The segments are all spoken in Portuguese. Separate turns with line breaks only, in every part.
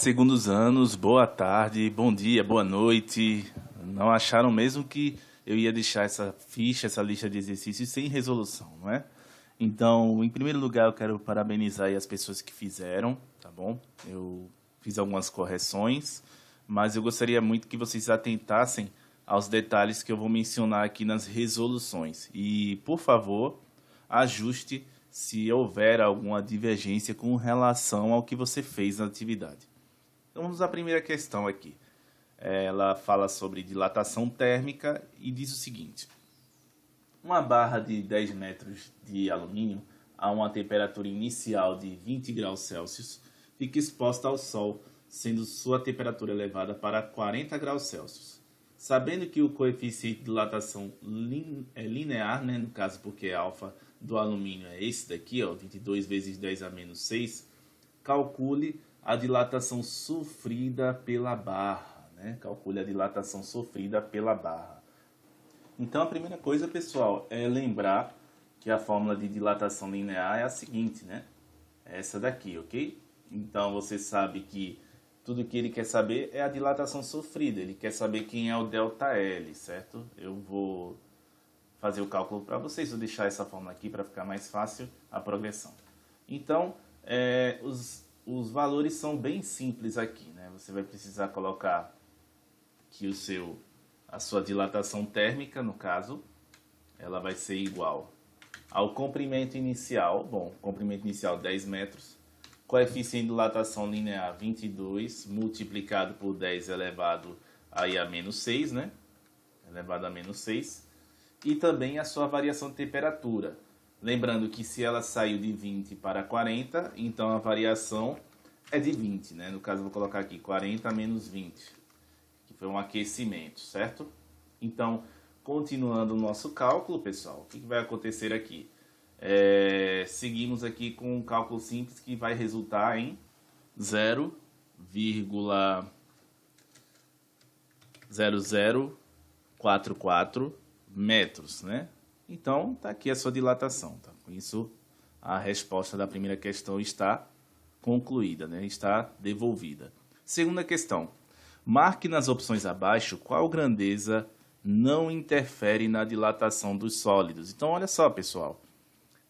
segundos anos, boa tarde, bom dia, boa noite. Não acharam mesmo que eu ia deixar essa ficha, essa lista de exercícios sem resolução, não é? Então, em primeiro lugar, eu quero parabenizar aí as pessoas que fizeram, tá bom? Eu fiz algumas correções, mas eu gostaria muito que vocês atentassem aos detalhes que eu vou mencionar aqui nas resoluções. E, por favor, ajuste se houver alguma divergência com relação ao que você fez na atividade. Então vamos à primeira questão aqui. Ela fala sobre dilatação térmica e diz o seguinte: uma barra de 10 metros de alumínio a uma temperatura inicial de 20 graus Celsius fica exposta ao sol, sendo sua temperatura elevada para 40 graus Celsius. Sabendo que o coeficiente de dilatação é linear, né, no caso porque alfa do alumínio é esse daqui, ó, 22 vezes 10 a menos 6, calcule a dilatação sofrida pela barra, né? Calcule a dilatação sofrida pela barra. Então, a primeira coisa, pessoal, é lembrar que a fórmula de dilatação linear é a seguinte, né? É essa daqui, ok? Então, você sabe que tudo que ele quer saber é a dilatação sofrida. Ele quer saber quem é o ΔL, certo? Eu vou fazer o cálculo para vocês. Vou deixar essa fórmula aqui para ficar mais fácil a progressão. Então, os valores são bem simples aqui, né? Você vai precisar colocar que a sua dilatação térmica, no caso, ela vai ser igual ao comprimento inicial. Bom, comprimento inicial 10 metros, coeficiente de dilatação linear 22, multiplicado por 10 elevado aí a menos 6, né? Elevado a menos 6. E também a sua variação de temperatura. Lembrando que se ela saiu de 20 para 40, então a variação é de 20, né? No caso, eu vou colocar aqui 40 menos 20, que foi um aquecimento, certo? Então, continuando o nosso cálculo, pessoal, o que vai acontecer aqui? Seguimos aqui com um cálculo simples que vai resultar em 0,0044 metros, né? Então, está aqui a sua dilatação. Tá? Com isso, a resposta da primeira questão está concluída, né? Está devolvida. Segunda questão. Marque nas opções abaixo qual grandeza não interfere na dilatação dos sólidos. Então, olha só, pessoal.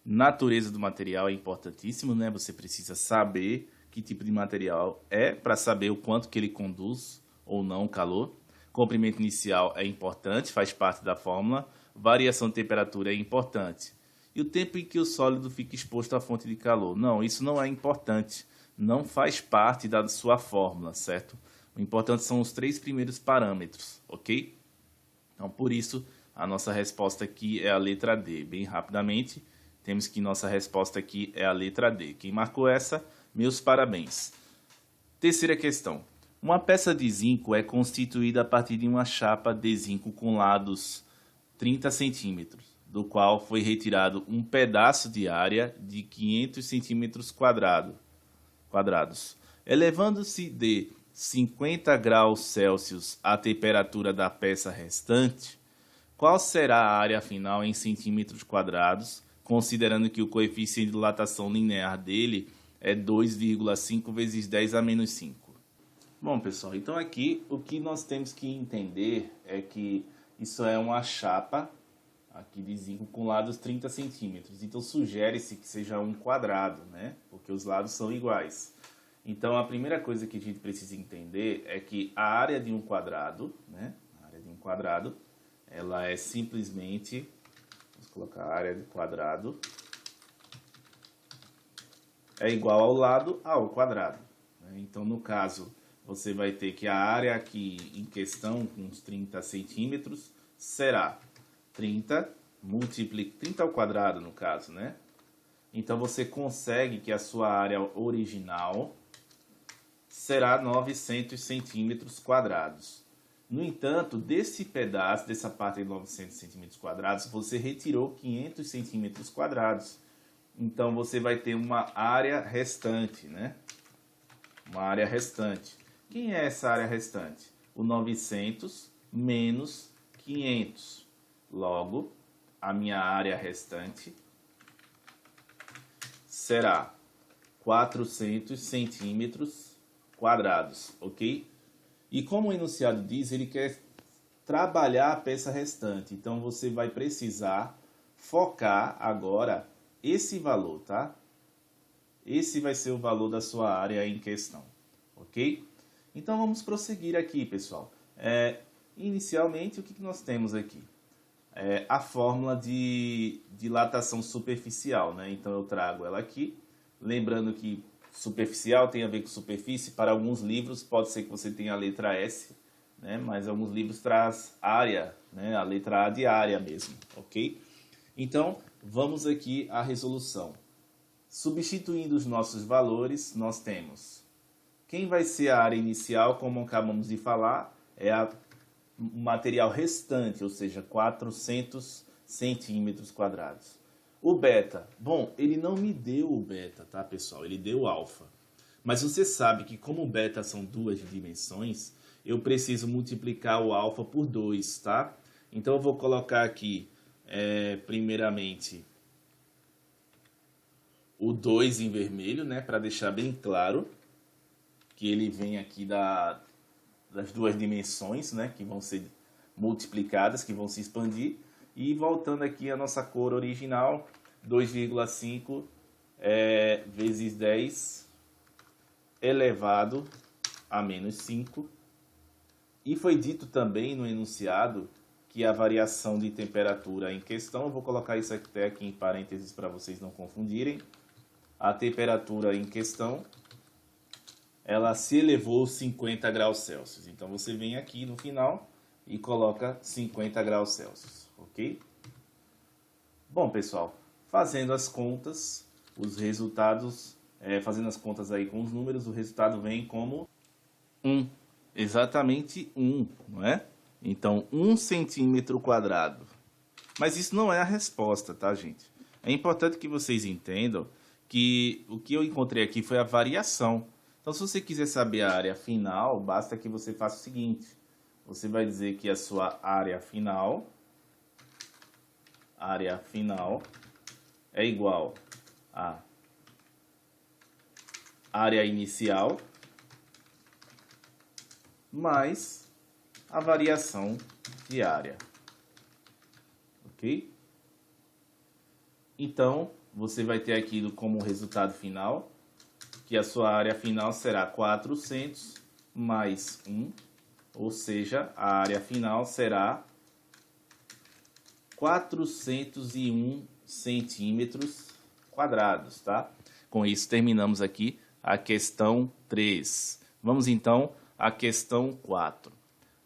Natureza do material é importantíssimo, né? Você precisa saber que tipo de material é para saber o quanto que ele conduz ou não o calor. Comprimento inicial é importante, faz parte da fórmula. Variação de temperatura é importante. E o tempo em que o sólido fica exposto à fonte de calor? Não, isso não é importante. Não faz parte da sua fórmula, certo? O importante são os 3 primeiros parâmetros, ok? Então, por isso, a nossa resposta aqui é a letra D. Bem rapidamente, temos que nossa resposta aqui é a letra D. Quem marcou essa, meus parabéns. Terceira questão. Uma peça de zinco é constituída a partir de uma chapa de zinco com lados 30 centímetros, do qual foi retirado um pedaço de área de 500 centímetros quadrados. Elevando-se de 50 graus Celsius a temperatura da peça restante, qual será a área final em centímetros quadrados, considerando que o coeficiente de dilatação linear dele é 2,5 vezes 10 a menos 5? Bom, pessoal, então aqui o que nós temos que entender é que isso é uma chapa aqui de zinco com lados 30 centímetros. Então, sugere-se que seja um quadrado, né? Porque os lados são iguais. Então, a primeira coisa que a gente precisa entender é que a área de um quadrado, né? A área de um quadrado, ela é simplesmente... Vamos colocar a área de quadrado. É igual ao lado ao quadrado, né? Então, no caso, você vai ter que a área aqui em questão, com uns 30 centímetros, será 30 ao quadrado, no caso, né? Então, você consegue que a sua área original será 900 centímetros quadrados. No entanto, desse pedaço, dessa parte de 900 centímetros quadrados, você retirou 500 centímetros quadrados. Então, você vai ter uma área restante, né? Uma área restante. Quem é essa área restante? O 900 menos 500. Logo, a minha área restante será 400 centímetros quadrados, ok? E como o enunciado diz, ele quer trabalhar a peça restante. Então, você vai precisar focar agora esse valor, tá? Esse vai ser o valor da sua área em questão, ok? Então, vamos prosseguir aqui, pessoal. Inicialmente, o que nós temos aqui? A fórmula de dilatação superficial, né? Então, eu trago ela aqui. Lembrando que superficial tem a ver com superfície. Para alguns livros, pode ser que você tenha a letra S, né? Mas alguns livros traz área, né? A letra A de área mesmo, ok? Então, vamos aqui à resolução. Substituindo os nossos valores, nós temos quem vai ser a área inicial, como acabamos de falar, é o material restante, ou seja, 400 centímetros quadrados. O beta, bom, ele não me deu o beta, tá, pessoal? Ele deu o alfa. Mas você sabe que como o beta são duas dimensões, eu preciso multiplicar o alfa por 2, tá? Então eu vou colocar aqui, primeiramente, o 2 em vermelho, né, para deixar bem claro que ele vem aqui das duas dimensões, né, que vão ser multiplicadas, que vão se expandir. E voltando aqui a nossa cor original, 2,5 vezes 10 elevado a menos 5. E foi dito também no enunciado que a variação de temperatura em questão, eu vou colocar isso até aqui em parênteses para vocês não confundirem. A temperatura em questão, ela se elevou 50 graus Celsius. Então, você vem aqui no final e coloca 50 graus Celsius, ok? Bom, pessoal, fazendo as contas, os resultados, fazendo as contas aí com os números, o resultado vem como 1. Exatamente 1, não é? Então, 1 centímetro quadrado. Mas isso não é a resposta, tá, gente? É importante que vocês entendam que o que eu encontrei aqui foi a variação. Então, se você quiser saber a área final, basta que você faça o seguinte. Você vai dizer que a sua área final é igual a área inicial mais a variação de área. Ok? Então, você vai ter aquilo como resultado final, que a sua área final será 400 mais 1, ou seja, a área final será 401 centímetros quadrados, tá? Com isso, terminamos aqui a questão 3. Vamos, então, à questão 4.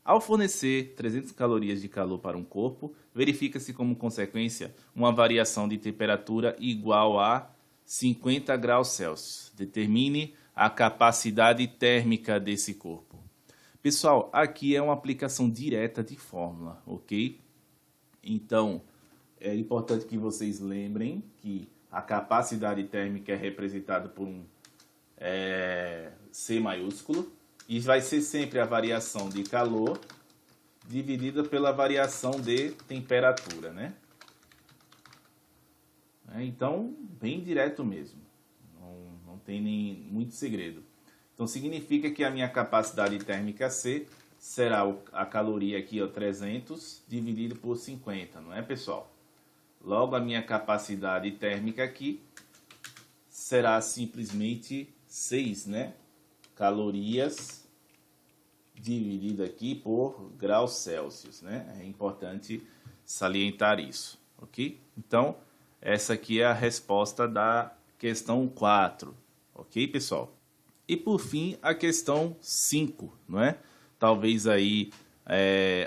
Ao fornecer 300 calorias de calor para um corpo, verifica-se como consequência uma variação de temperatura igual a 50 graus Celsius. Determine a capacidade térmica desse corpo. Pessoal, aqui é uma aplicação direta de fórmula, ok? Então, é importante que vocês lembrem que a capacidade térmica é representada por um C maiúsculo. E vai ser sempre a variação de calor dividida pela variação de temperatura, né? Então, bem direto mesmo. Não tem nem muito segredo. Então, significa que a minha capacidade térmica C será a caloria aqui, ó, 300 dividido por 50, não é, pessoal? Logo, a minha capacidade térmica aqui será simplesmente 6, né? Calorias dividido aqui por graus Celsius, né? É importante salientar isso, ok? Então, essa aqui é a resposta da questão 4, ok, pessoal? E por fim, a questão 5, não é? Talvez aí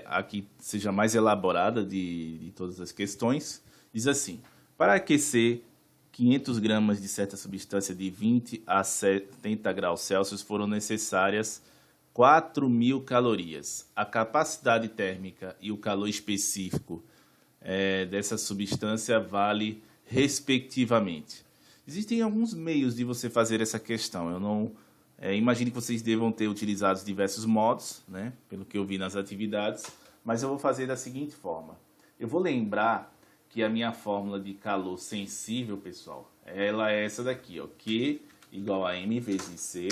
aqui seja mais elaborada de todas as questões. Diz assim: para aquecer 500 gramas de certa substância de 20 a 70 graus Celsius foram necessárias 4.000 calorias. A capacidade térmica e o calor específico dessa substância vale respectivamente. Existem alguns meios de você fazer essa questão. Eu não imagino que vocês devam ter utilizado diversos modos, né, pelo que eu vi nas atividades, mas eu vou fazer da seguinte forma. Eu vou lembrar que a minha fórmula de calor sensível, pessoal, ela é essa daqui, ó, Q igual a M vezes C,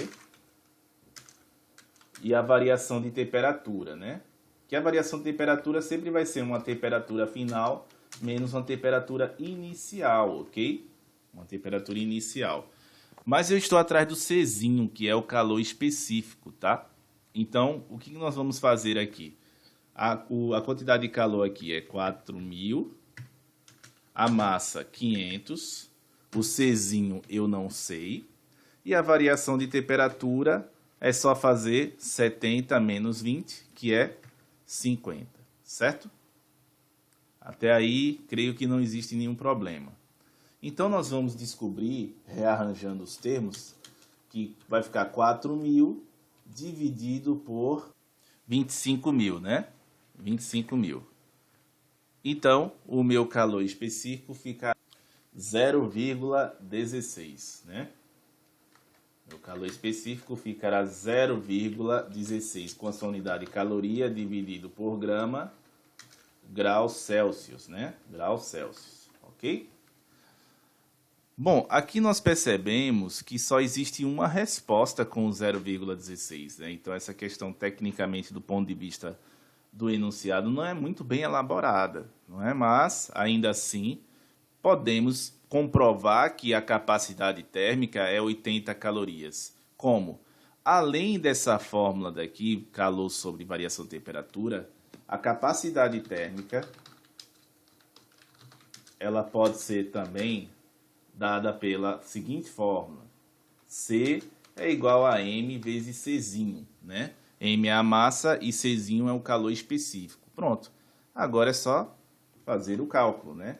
e a variação de temperatura, né? Que a variação de temperatura sempre vai ser uma temperatura final menos uma temperatura inicial, ok? Uma temperatura inicial. Mas eu estou atrás do Czinho, que é o calor específico, tá? Então, o que nós vamos fazer aqui? A quantidade de calor aqui é 4.000, a massa 500, o Czinho eu não sei, e a variação de temperatura é só fazer 70 menos 20, que é 50, certo? Até aí, creio que não existe nenhum problema. Então, nós vamos descobrir, rearranjando os termos, que vai ficar 4.000 dividido por 25.000, né? 25.000. Então, o meu calor específico fica 0,16, né? O calor específico ficará 0,16 com a sua unidade de caloria dividido por graus Celsius, né? Graus Celsius, ok? Bom, aqui nós percebemos que só existe uma resposta com o 0,16, né? Então, essa questão, tecnicamente, do ponto de vista do enunciado, não é muito bem elaborada, não é? Mas, ainda assim, podemos comprovar que a capacidade térmica é 80 calorias. Como? Além dessa fórmula daqui, calor sobre variação de temperatura, a capacidade térmica ela pode ser também dada pela seguinte fórmula. C é igual a M vezes Czinho, né? M é a massa e Czinho é o calor específico. Pronto. Agora é só fazer o cálculo, né?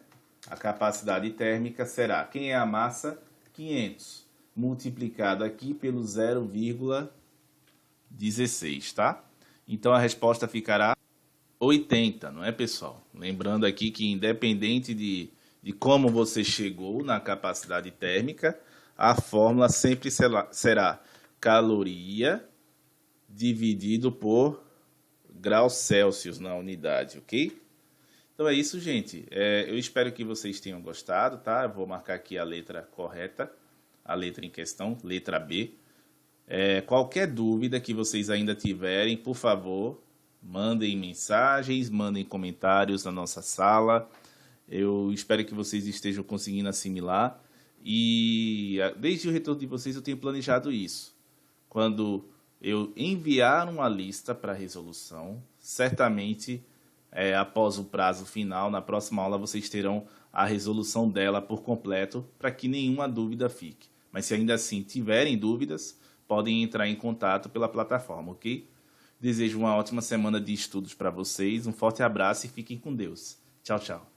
A capacidade térmica será, quem é a massa? 500, multiplicado aqui pelo 0,16, tá? Então, a resposta ficará 80, não é, pessoal? Lembrando aqui que, independente de como você chegou na capacidade térmica, a fórmula sempre será caloria dividido por graus Celsius na unidade, ok? Então é isso, gente. Eu espero que vocês tenham gostado, tá? Eu vou marcar aqui a letra correta, a letra em questão, letra B. Qualquer dúvida que vocês ainda tiverem, por favor, mandem mensagens, mandem comentários na nossa sala. Eu espero que vocês estejam conseguindo assimilar. E desde o retorno de vocês eu tenho planejado isso. Quando eu enviar uma lista para resolução, certamente, após o prazo final, na próxima aula vocês terão a resolução dela por completo, para que nenhuma dúvida fique. Mas se ainda assim tiverem dúvidas, podem entrar em contato pela plataforma, ok? Desejo uma ótima semana de estudos para vocês, um forte abraço e fiquem com Deus. Tchau, tchau.